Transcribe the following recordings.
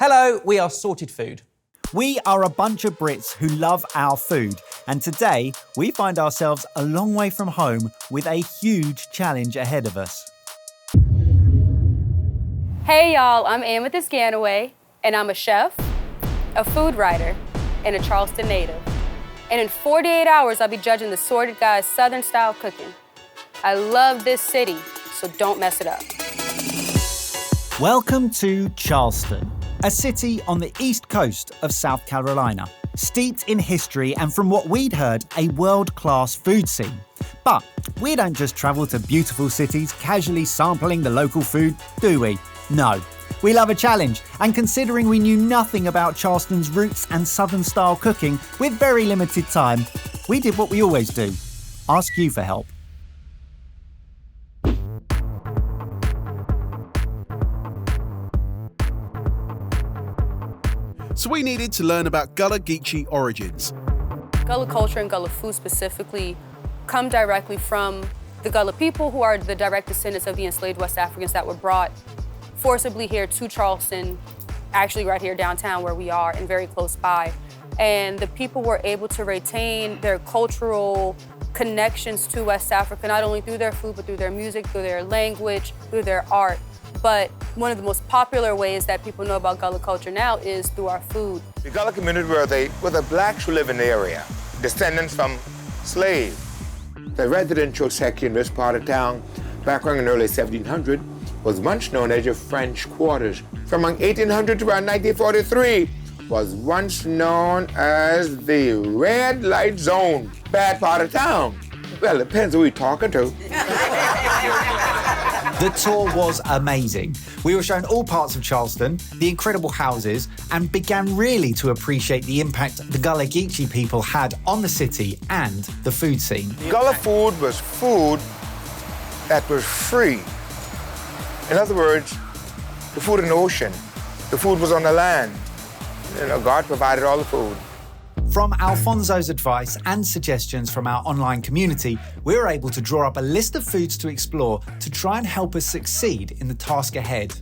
Hello, we are Sorted Food. We are a bunch of Brits who love our food, and today we find ourselves a long way from home with a huge challenge ahead of us. Hey y'all, I'm Amethyst Ganaway, and I'm a chef, a food writer, and a Charleston native. And in 48 hours, I'll be judging the Sorted Guys' Southern style cooking. I love this city, so don't mess it up. Welcome to Charleston, a city on the east coast of South Carolina, steeped in history and, from what we'd heard, a world-class food scene. But we don't just travel to beautiful cities casually sampling the local food, do we? No. We love a challenge, and considering we knew nothing about Charleston's roots and Southern-style cooking with very limited time, we did what we always do, ask you for help. So we needed to learn about Gullah Geechee origins. Gullah culture and Gullah food specifically come directly from the Gullah people, who are the direct descendants of the enslaved West Africans that were brought forcibly here to Charleston, actually right here downtown where we are and very close by. And the people were able to retain their cultural connections to West Africa, not only through their food, but through their music, through their language, through their art. But one of the most popular ways that people know about Gullah culture now is through our food. The Gullah community were the blacks who live in the area, descendants from slaves. The residential section in this part of town, back around in the early 1700s, was once known as your French quarters. From around 1800 to around 1943, was once known as the red light zone. Bad part of town. Well, it depends who we're talking to. The tour was amazing. We were shown all parts of Charleston, the incredible houses, and began really to appreciate the impact the Gullah Geechee people had on the city and the food scene. Gullah food was food that was free. In other words, the food in the ocean, the food was on the land. You know, God provided all the food. From Alfonso's advice and suggestions from our online community, we were able to draw up a list of foods to explore to try and help us succeed in the task ahead.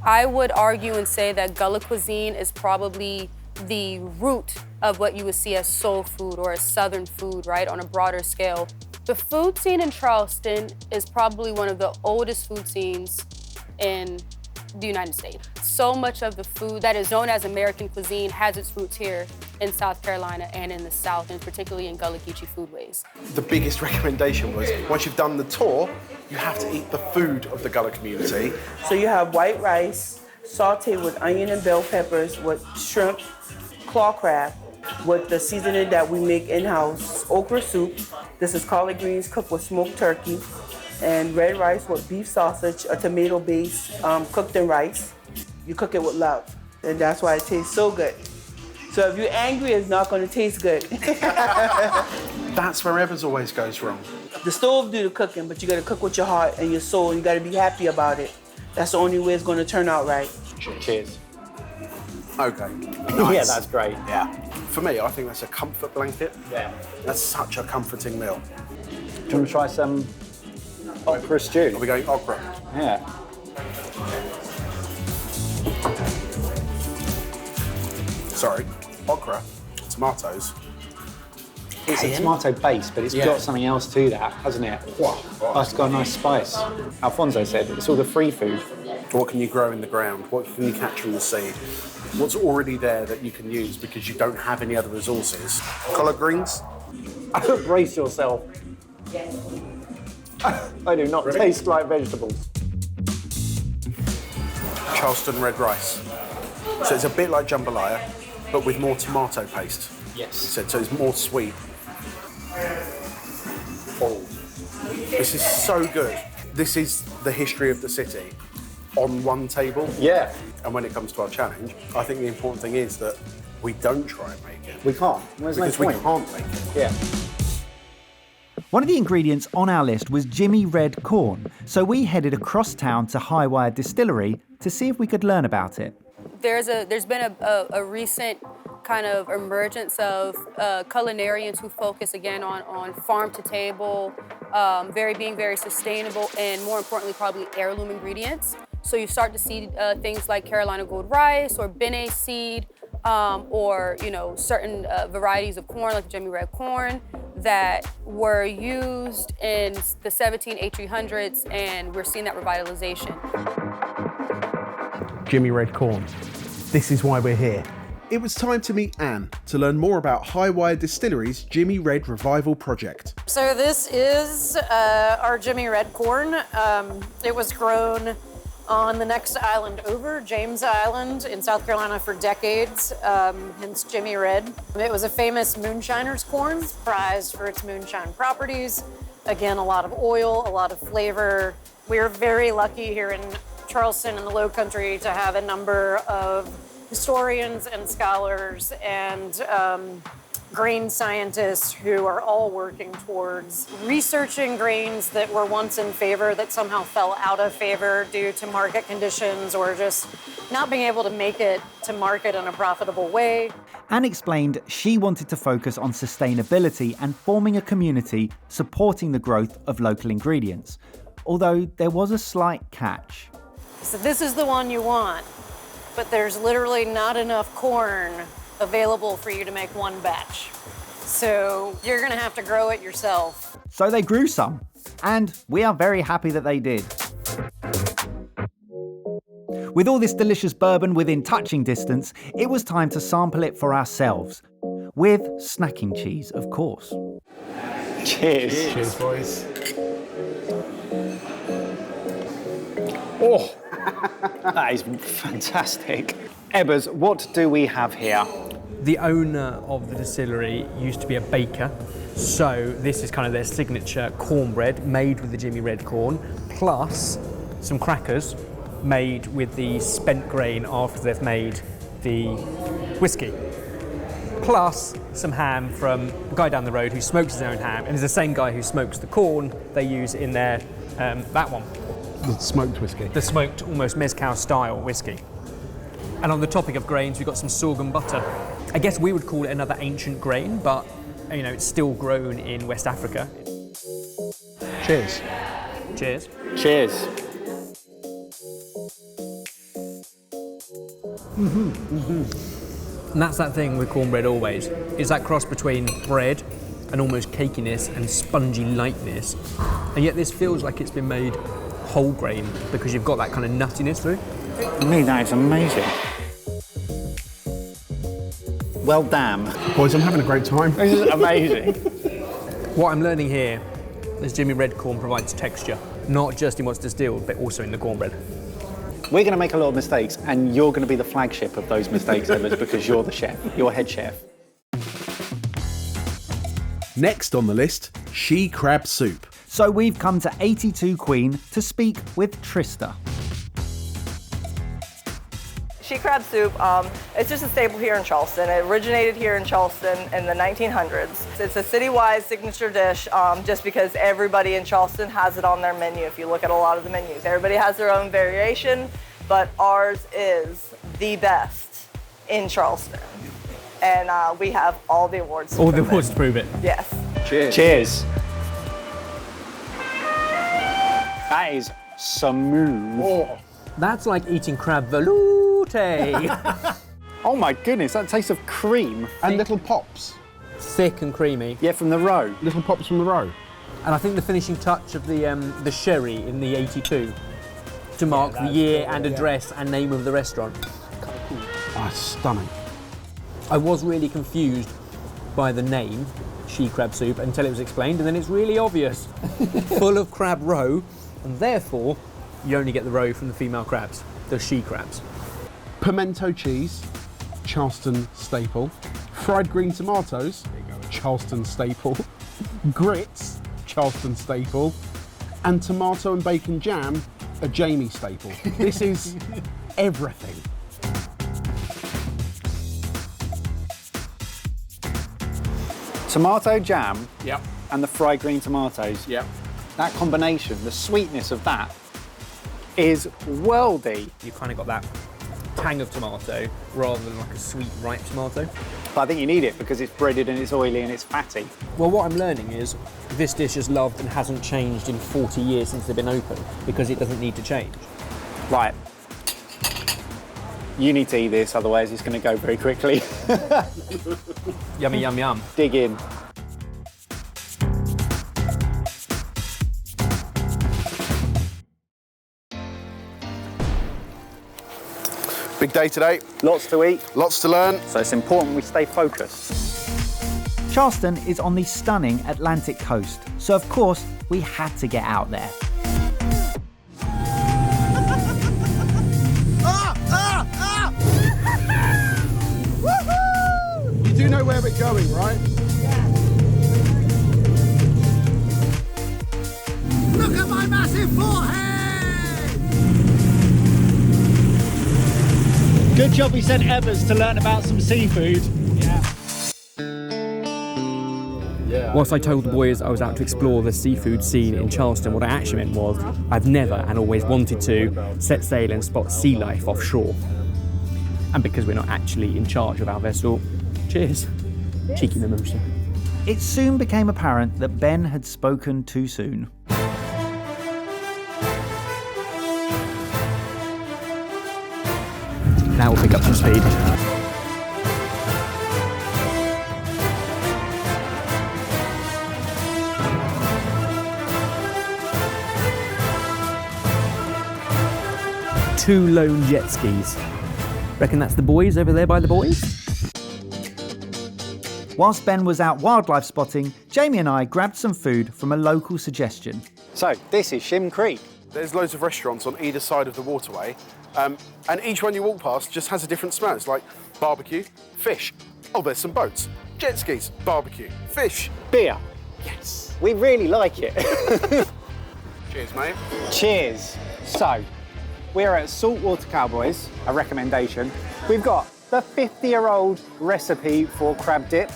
I would argue and say that Gullah cuisine is probably the root of what you would see as soul food or as Southern food, right, on a broader scale. The food scene in Charleston is probably one of the oldest food scenes in the United States. So much of the food that is known as American cuisine has its roots here in South Carolina and in the South, and particularly in Gullah Geechee foodways. The biggest recommendation was, once you've done the tour, you have to eat the food of the Gullah community. So you have white rice, sauteed with onion and bell peppers, with shrimp, claw crab, with the seasoning that we make in-house, okra soup. This is collard greens cooked with smoked turkey, and red rice with beef sausage, a tomato base cooked in rice. You cook it with love, and that's why it tastes so good. So if you're angry, it's not going to taste good. That's where Evans always goes wrong. The stove do the cooking, but you got to cook with your heart and your soul. You got to be happy about it. That's the only way it's going to turn out right. Cheers. Okay. Yeah, that's great. Yeah. For me, I think that's a comfort blanket. Yeah. That's such a comforting meal. Do you want to try some okra stew? Are we going okra? Yeah. Sorry, okra, tomatoes. It's a tomato base, but it's got something else to that, hasn't it? Oh, it's got a nice spice. Alfonso said it's all the free food. What can you grow in the ground? What can you catch from the sea? What's already there that you can use because you don't have any other resources? Collard greens? Brace yourself. I do not taste like vegetables. Charleston red rice. So it's a bit like jambalaya, but with more tomato paste. Yes. So it's more sweet. Oh, this is so good. This is the history of the city on one table. Yeah. And when it comes to our challenge, I think the important thing is that we don't try and make it. We can't. There's no Because we point. can't make it. Yeah. One of the ingredients on our list was Jimmy red corn, so we headed across town to Highwire Distillery to see if we could learn about it. There's been a recent kind of emergence of culinarians who focus again on farm to table, being very sustainable, and more importantly, probably heirloom ingredients. So you start to see things like Carolina gold rice or bene seed, or certain varieties of corn like Jimmy red corn that were used in the 1800s, and we're seeing that revitalization. Jimmy red corn. This is why we're here. It was time to meet Anne to learn more about Highwire Distillery's Jimmy Red Revival project. So this is our Jimmy red corn. It was grown on the next island over, James Island in South Carolina for decades, hence Jimmy Red. It was a famous moonshiner's corn, prized for its moonshine properties. Again, a lot of oil, a lot of flavor. We're very lucky here in Charleston in the Low Country to have a number of historians and scholars and grain scientists who are all working towards researching grains that were once in favor that somehow fell out of favor due to market conditions or just not being able to make it to market in a profitable way. Anne explained she wanted to focus on sustainability and forming a community supporting the growth of local ingredients, although there was a slight catch. So this is the one you want, but there's literally not enough corn available for you to make one batch. So you're gonna have to grow it yourself. So they grew some, and we are very happy that they did. With all this delicious bourbon within touching distance, it was time to sample it for ourselves. With snacking cheese, of course. Cheers. Cheers, boys. Oh, that is fantastic. Ebbers, what do we have here? The owner of the distillery used to be a baker, so this is kind of their signature cornbread made with the Jimmy red corn, plus some crackers made with the spent grain after they've made the whiskey, plus some ham from a guy down the road who smokes his own ham, and is the same guy who smokes the corn they use in their that one. The smoked whiskey. The smoked, almost mezcal style whiskey. And on the topic of grains, we've got some sorghum butter. I guess we would call it another ancient grain, but it's still grown in West Africa. Cheers. Cheers. Cheers. And that's that thing with cornbread always. It's that cross between bread and almost cakiness and spongy lightness. And yet this feels like it's been made whole grain because you've got that kind of nuttiness through. For me, that is amazing. Well, damn. Boys, I'm having a great time. This is amazing. What I'm learning here is Jimmy red corn provides texture, not just in what's distilled, but also in the cornbread. We're going to make a lot of mistakes, and you're going to be the flagship of those mistakes, Ebbers, because you're the chef. You're head chef. Next on the list, she crab soup. So we've come to 82 Queen to speak with Trista. She crab soup, it's just a staple here in Charleston. It originated here in Charleston in the 1900s. It's a citywide signature dish just because everybody in Charleston has it on their menu. If you look at a lot of the menus, everybody has their own variation, but ours is the best in Charleston. And we have all the awards to All the prove awards it. to prove it. Yes. Cheers. Cheers. That is smooth. Oh. That's like eating crab veloute. Oh my goodness, that taste of cream. And little pops. Thick and creamy. Yeah, from the roe. Little pops from the row. And I think the finishing touch of the sherry in the 82 to mark the year and address and name of the restaurant. Ah, stunning. I was really confused by the name, she crab soup, until it was explained, and then it's really obvious. Full of crab roe, and therefore you only get the roe from the female crabs, the she crabs. Pimento cheese, Charleston staple. Fried green tomatoes, Charleston staple. Grits, Charleston staple. And tomato and bacon jam, a Jamie staple. This is everything. Tomato jam Yep. and the fried green tomatoes. Yep. That combination, the sweetness of that, is worldy. You kind of got that tang of tomato rather than like a sweet ripe tomato. But I think you need it because it's breaded and it's oily and it's fatty. Well, what I'm learning is this dish is loved and hasn't changed in 40 years since they've been open because it doesn't need to change. Right. You need to eat this, otherwise it's going to go very quickly. Yummy, yum, yum. Dig in. Big day today. Lots to eat, Lots to learn. so it's important we stay focused. Charleston is on the stunning Atlantic coast, so of course we had to get out there. You do know where we're going, right? Look at my massive forehead! Good job we sent Evers to learn about some seafood. Whilst I told the boys I was out to explore the seafood scene in Charleston, what I actually meant was I've never and always wanted to set sail and spot sea life offshore. And because we're not actually in charge of our vessel, cheers. Cheeky mimosa. It soon became apparent that Ben had spoken too soon. Now we'll pick up some speed. Two lone jet skis. Reckon that's the boys over there by the boys? Whilst Ben was out wildlife spotting, Jamie and I grabbed some food from a local suggestion. So, this is Shim Creek. There's loads of restaurants on either side of the waterway, and each one you walk past just has a different smell. It's like barbecue, fish. Oh, there's some boats. Jet skis, barbecue, fish. Beer. Yes. We really like it. Cheers, mate. Cheers. So, we're at Saltwater Cowboys, a recommendation. We've got the 50-year-old recipe for crab dip.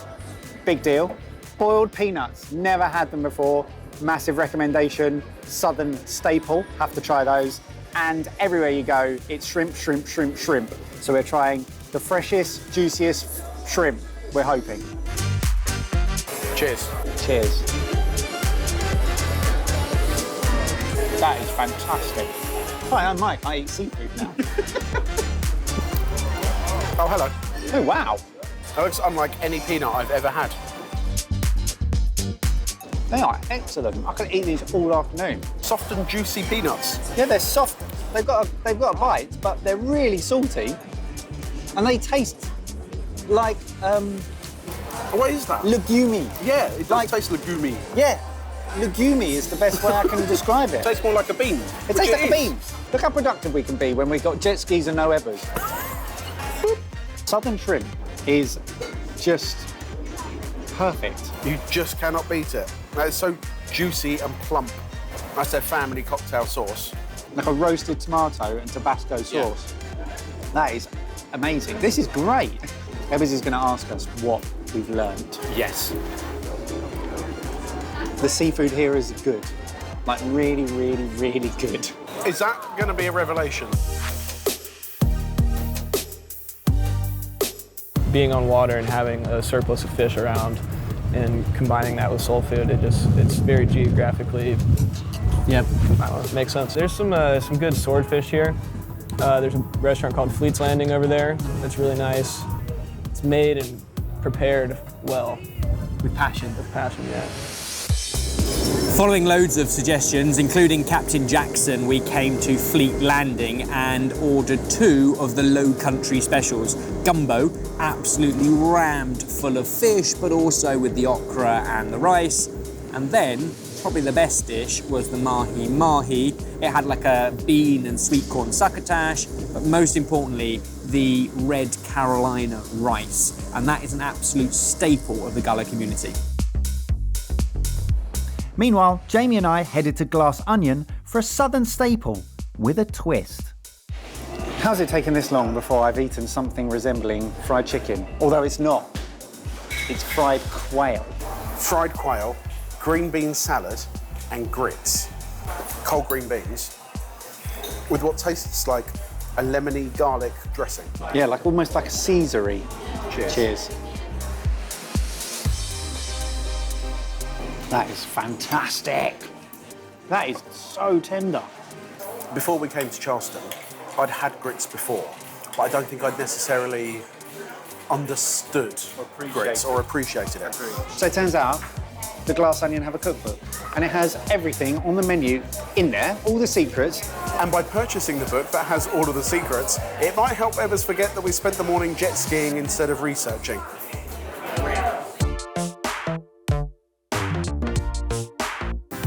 Big deal. Boiled peanuts. Never had them before. Massive recommendation. Southern staple. Have to try those. And everywhere you go, it's shrimp, shrimp, shrimp, shrimp. So we're trying the freshest, juiciest shrimp, we're hoping. Cheers. Cheers. That is fantastic. Hi, I'm Mike. I eat seafood now. Oh, hello. Oh, wow. That looks unlike any peanut I've ever had. They are excellent. I could eat these all afternoon. Soft and juicy peanuts. Yeah, they're soft. They've got a bite, but they're really salty, and they taste like What is that? legume. Yeah, it does taste legumy. Yeah, legume is the best way I can describe it. It tastes more like a bean. It tastes like a bean. Look how productive we can be when we've got jet skis and no Evers. Southern shrimp is just perfect. You just cannot beat it. It's so juicy and plump. That's their family cocktail sauce. Like a roasted tomato and Tabasco sauce. That is amazing. This is great. Evers is going to ask us what we've learned. Yes. The seafood here is good. Like really, really, really good. Is that going to be a revelation? Being on water and having a surplus of fish around and combining that with soul food, it's very geographically, yeah, I don't know, it makes sense. There's some good swordfish here. There's a restaurant called Fleet's Landing over there that's really nice. It's made and prepared well. With passion. With passion, yeah. Following loads of suggestions, including Captain Jackson, we came to Fleet Landing and ordered 2 of the Low Country specials. Gumbo, absolutely rammed full of fish, but also with the okra and the rice. And then, probably the best dish was the mahi mahi. It had like a bean and sweet corn succotash, but most importantly, the red Carolina rice. And that is an absolute staple of the Gullah community. Meanwhile, Jamie and I headed to Glass Onion for a southern staple with a twist. How's it taken this long before I've eaten something resembling fried chicken? Although it's not. It's fried quail. Fried quail, green bean salad, and grits. Cold green beans with what tastes like a lemony garlic dressing. Yeah, like almost like a Caesary. Cheers. Cheers. That is fantastic. That is so tender. before we came to Charleston, I'd had grits before, but I don't think I'd necessarily understood grits or appreciated it. So it turns out the Glass Onion have a cookbook, and it has everything on the menu in there, all the secrets. And by purchasing the book that has all of the secrets, it might help Evers forget that we spent the morning jet skiing instead of researching.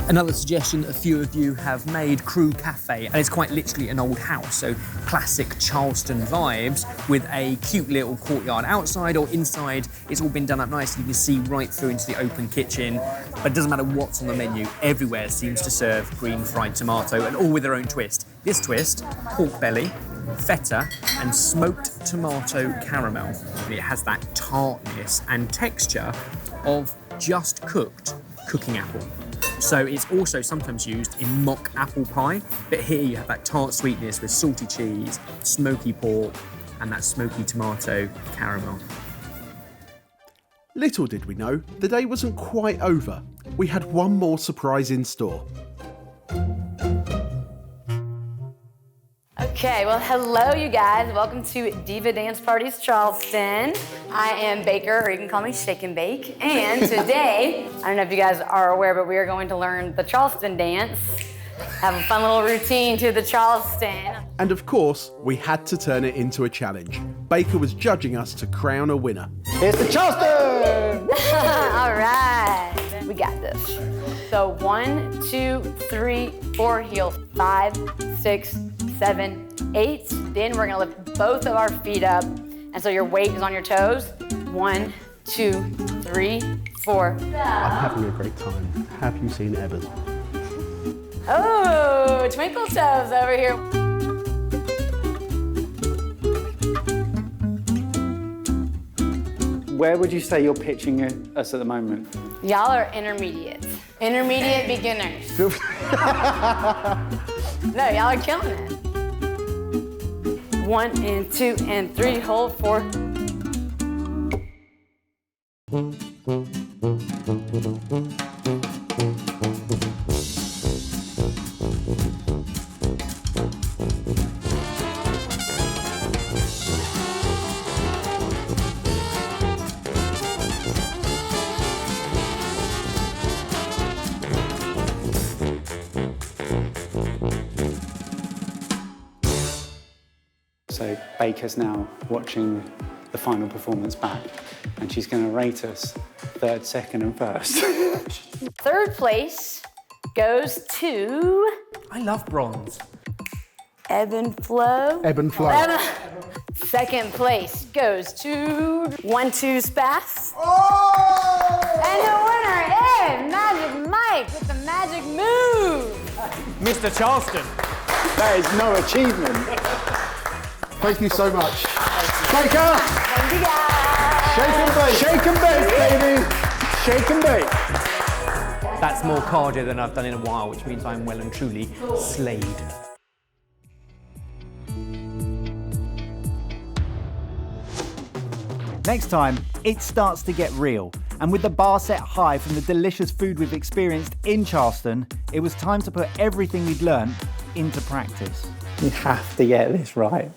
Another suggestion that a few of you have made, Crew Cafe, and it's quite literally an old house, so classic Charleston vibes with a cute little courtyard outside or inside. It's all been done up nicely. You can see right through into the open kitchen, but it doesn't matter what's on the menu. Everywhere seems to serve green fried tomato, and all with their own twist. This twist, pork belly, feta, and smoked tomato caramel. It has that tartness and texture of just cooked cooking apple. So it's also sometimes used in mock apple pie, but here you have that tart sweetness with salty cheese, smoky pork, and that smoky tomato caramel. Little did we know, the day wasn't quite over. We had one more surprise in store. Okay, well, hello, you guys. Welcome to Diva Dance Parties Charleston. I am Baker, or you can call me Shake and Bake. And today, I don't know if you guys are aware, but we are going to learn the Charleston dance. Have a fun little routine to the Charleston. And of course, we had to turn it into a challenge. Baker was judging us to crown a winner. Here's the Charleston! All right, we got this. So 1, 2, 3, 4 heels, 5, 6, 7, 8. Then we're gonna lift both of our feet up, and so your weight is on your toes. 1, 2, 3, 4. I'm having a great time. Have you seen Evers? Oh, twinkle toes over here. Where would you say you're pitching us at the moment? Y'all are intermediate. Intermediate beginners. No, y'all are killing it. 1 and 2 and 3, hold 4. So Baker's now watching the final performance back, and she's going to rate us third, second, and first. Third place goes to I love bronze. Ebb and Flow. Ebb and Flow. Second place goes to 1, 2 Spass. Oh! And the winner is Magic Mike with the magic move. Mr. Charleston. That is no achievement. Thank you so much. Baker! Thank you guys. Shake and bake, baby. Shake and bake. That's more cardio than I've done in a while, which means I'm well and truly slayed. Next time, it starts to get real. And with the bar set high from the delicious food we've experienced in Charleston, it was time to put everything we'd learned into practice. You have to get this right.